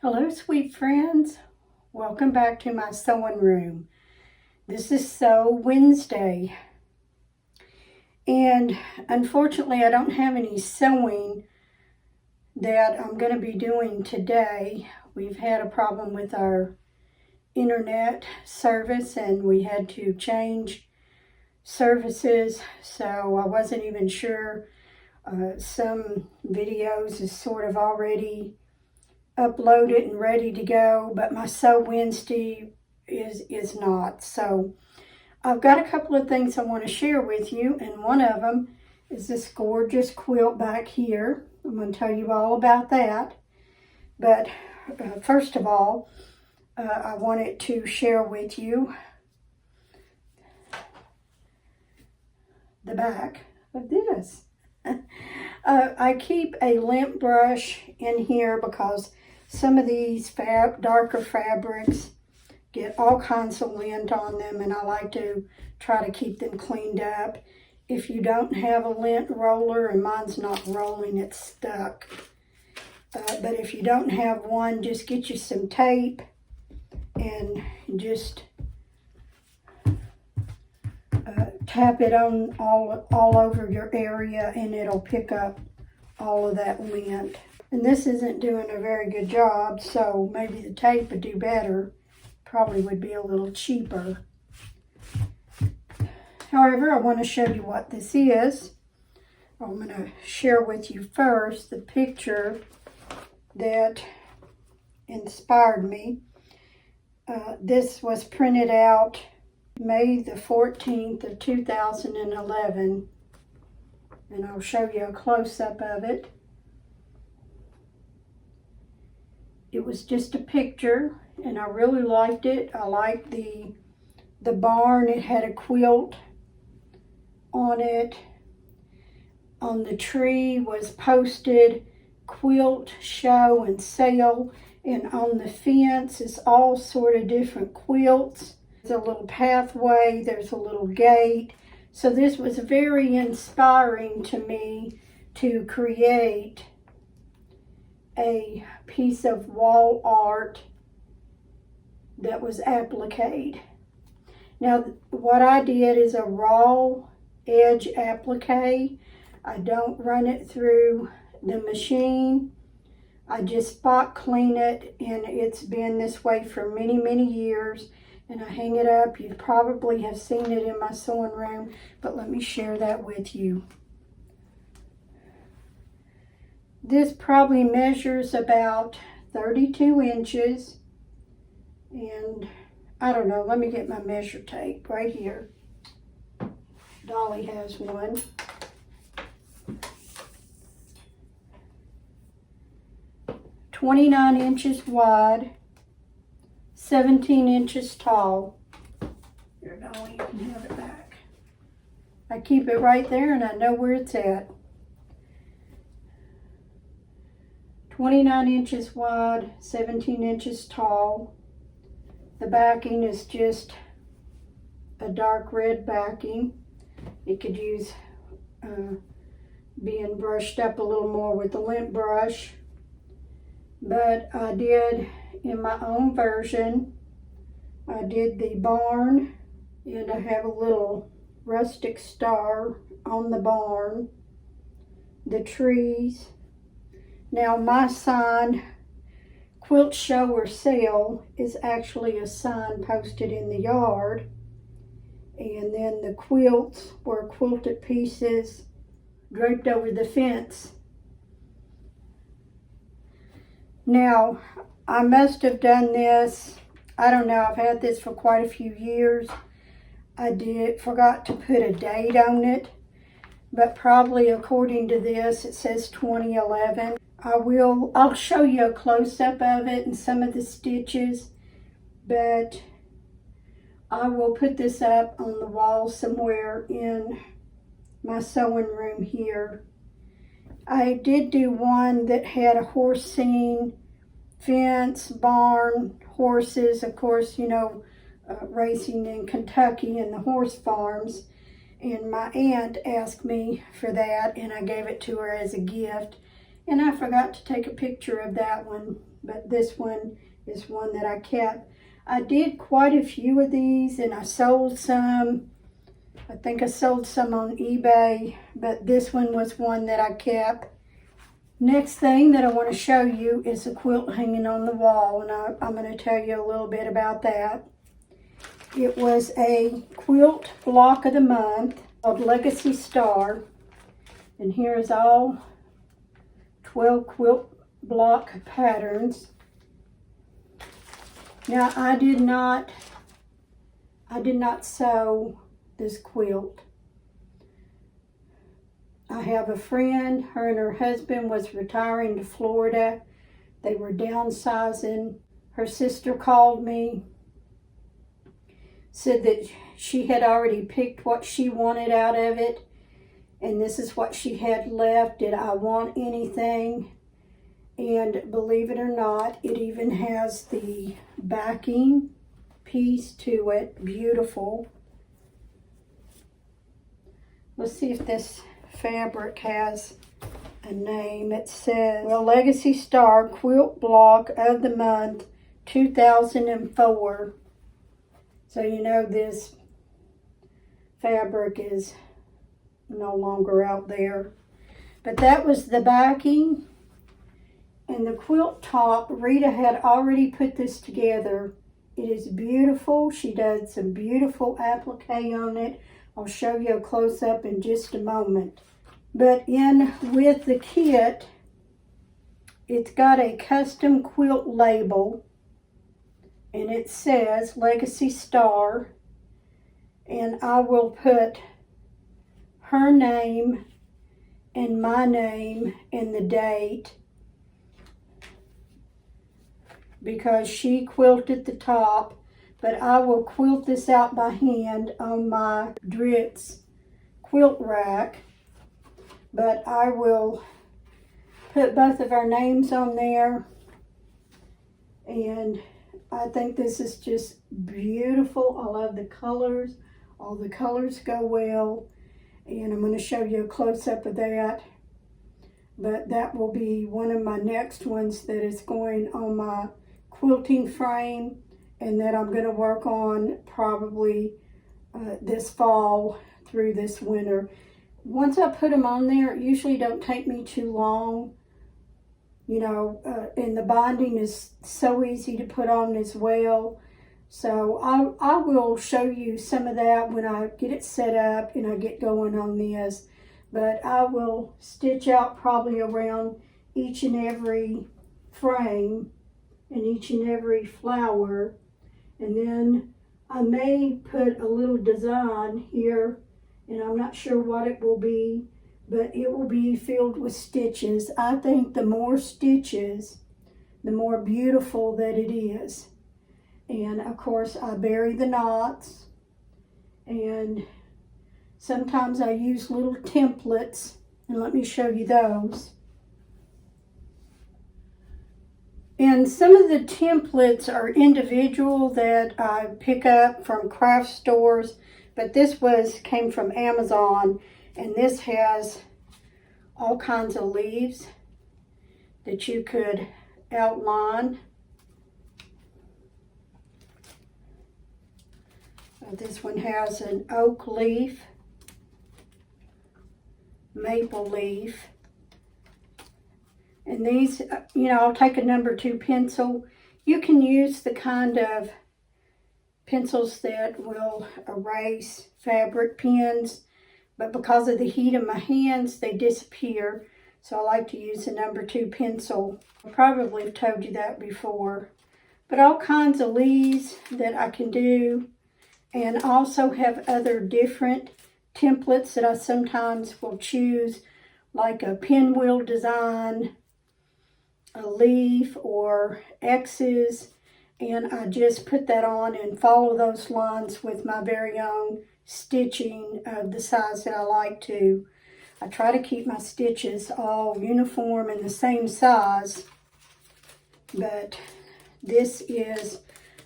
Hello, sweet friends. Welcome back to my sewing room. This is Sew Wednesday. And unfortunately, I don't have any sewing that I'm going to be doing today. We've had a problem with our internet service and we had to change services. So I wasn't even sure. Some videos is sort of already uploaded and ready to go, but my Sew Wednesday is not. So I've got a couple of things I want to share with you, and one of them is this gorgeous quilt back here. I'm going to tell you all about that. But first of all, I wanted to share with you the back of this. I keep a lint brush in here because some of these darker fabrics get all kinds of lint on them, and I like to try to keep them cleaned up. If you don't have a lint roller, and mine's not rolling, it's stuck. But if you don't have one, just get you some tape and just tap it on all over your area, and it'll pick up all of that lint. And this isn't doing a very good job, so maybe the tape would do better. Probably would be a little cheaper. However, I want to show you what this is. I'm going to share with you first the picture that inspired me. This was printed out May the 14th of 2011, and I'll show you a close-up of it. It was just a picture, and I really liked it. I liked the barn. It had a quilt on it. On the tree was posted quilt show and sale, and on the fence is all sort of different quilts. There's a little pathway, there's a little gate. So this was very inspiring to me to create a piece of wall art that was applique. Now what I did is a raw edge applique. I don't run it through the machine. I just spot clean it, and it's been this way for many years. And I hang it up. You probably have seen it in my sewing room, but let me share that with you. This probably measures about 32 inches. And I don't know, let me get my measure tape right here. Dolly has one. "29 inches wide, 17 inches tall." Here, Dolly, you can have it back. I keep it right there and I know where it's at. 29 inches wide, 17 inches tall. The backing is just a dark red backing. It could use being brushed up a little more with the lint brush. But I did, in my own version, I did the barn, and I have a little rustic star on the barn, the trees. Now my sign, quilt show or sale, is actually a sign posted in the yard, and then the quilts were quilted pieces draped over the fence. Now, I must have done this, I don't know, I've had this for quite a few years. I forgot to put a date on it, but probably according to this, it says 2011. I'll show you a close-up of it and some of the stitches, but I will put this up on the wall somewhere in my sewing room here. I did do one that had a horse scene, fence, barn, horses, of course, you know, racing in Kentucky and the horse farms. And my aunt asked me for that, and I gave it to her as a gift. And I forgot to take a picture of that one but this one is one that I kept. I did quite a few of these and I sold some. I think I sold some on eBay, but this one was one that I kept. Next thing that I want to show you is a quilt hanging on the wall, and I'm going to tell you a little bit about that. It was a quilt block of the month called Legacy Star, and here's all 12 quilt block patterns. Now I did not sew this quilt. I have a friend, her and her husband was retiring to Florida. They were downsizing. Her sister called me, said that she had already picked what she wanted out of it, and this is what she had left. Did I want anything? And believe it or not, it even has the backing piece to it. Beautiful. Let's see if this fabric has a name. It says, well, Legacy Star Quilt Block of the Month 2004. So you know this fabric is no longer out there. But that was the backing. And the quilt top, Rita had already put this together. It is beautiful. She does some beautiful applique on it. I'll show you a close-up in just a moment. But in with the kit, it's got a custom quilt label, and it says Legacy Star, and I will put her name and my name and the date, because she quilted the top, but I will quilt this out by hand on my Dritz quilt rack. But I will put both of our names on there, and I think this is just beautiful. I love the colors. All the colors go well, and I'm going to show you a close-up of that. But that will be one of my next ones that is going on my quilting frame, and that I'm going to work on probably this fall through this winter. Once I put them on there, it usually don't take me too long, you know, and the binding is so easy to put on as well. So I will show you some of that when I get it set up and I get going on this. But I will stitch out probably around each and every frame and each and every flower, and then I may put a little design here, and I'm not sure what it will be, but it will be filled with stitches. I think the more stitches, the more beautiful that it is. And of course I bury the knots, and sometimes I use little templates, and let me show you those. And some of the templates are individual that I pick up from craft stores, but this came from Amazon, and this has all kinds of leaves that you could outline. This one has an oak leaf, maple leaf, and these, you know, I'll take a number 2 pencil. You can use the kind of pencils that will erase fabric pens, but because of the heat of my hands, they disappear. So I like to use the number 2 pencil. I probably have told you that before. But all kinds of leaves that I can do, and also have other different templates that I sometimes will choose, like a pinwheel design, a leaf, or X's, and I just put that on and follow those lines with my very own stitching of the size that I like to. I try to keep my stitches all uniform and the same size, but this is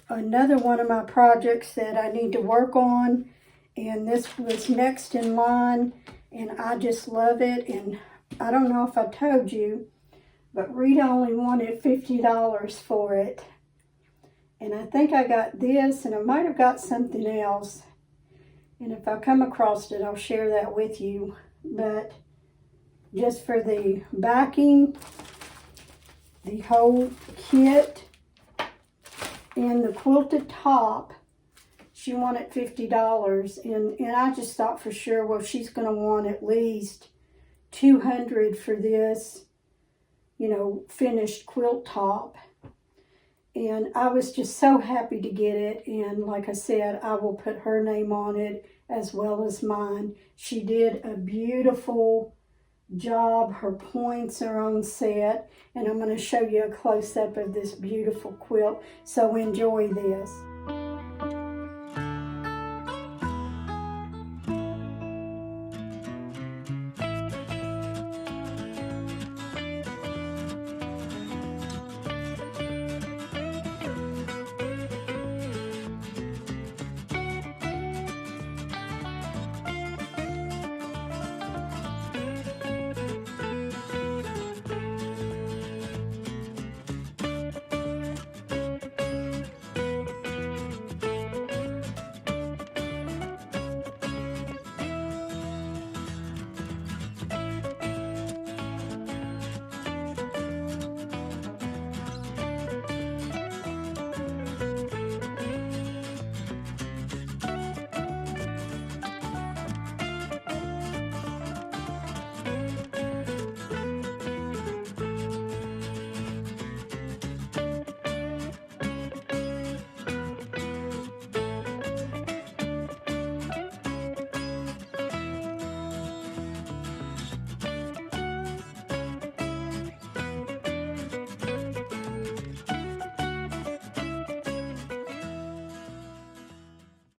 another one of my projects that I need to work on, and this was next in line, and I just love it. And I don't know if I told you, but Rita only wanted $50 for it. And I think I got this, and I might have got something else. And if I come across it, I'll share that with you. But just for the backing, the whole kit, and the quilted top, she wanted $50. And I just thought for sure, well, she's going to want at least $200 for this, you know, finished quilt top. And I was just so happy to get it. And like I said, I will put her name on it as well as mine. She did a beautiful job. Her points are on set. And I'm going to show you a close-up of this beautiful quilt. So enjoy this.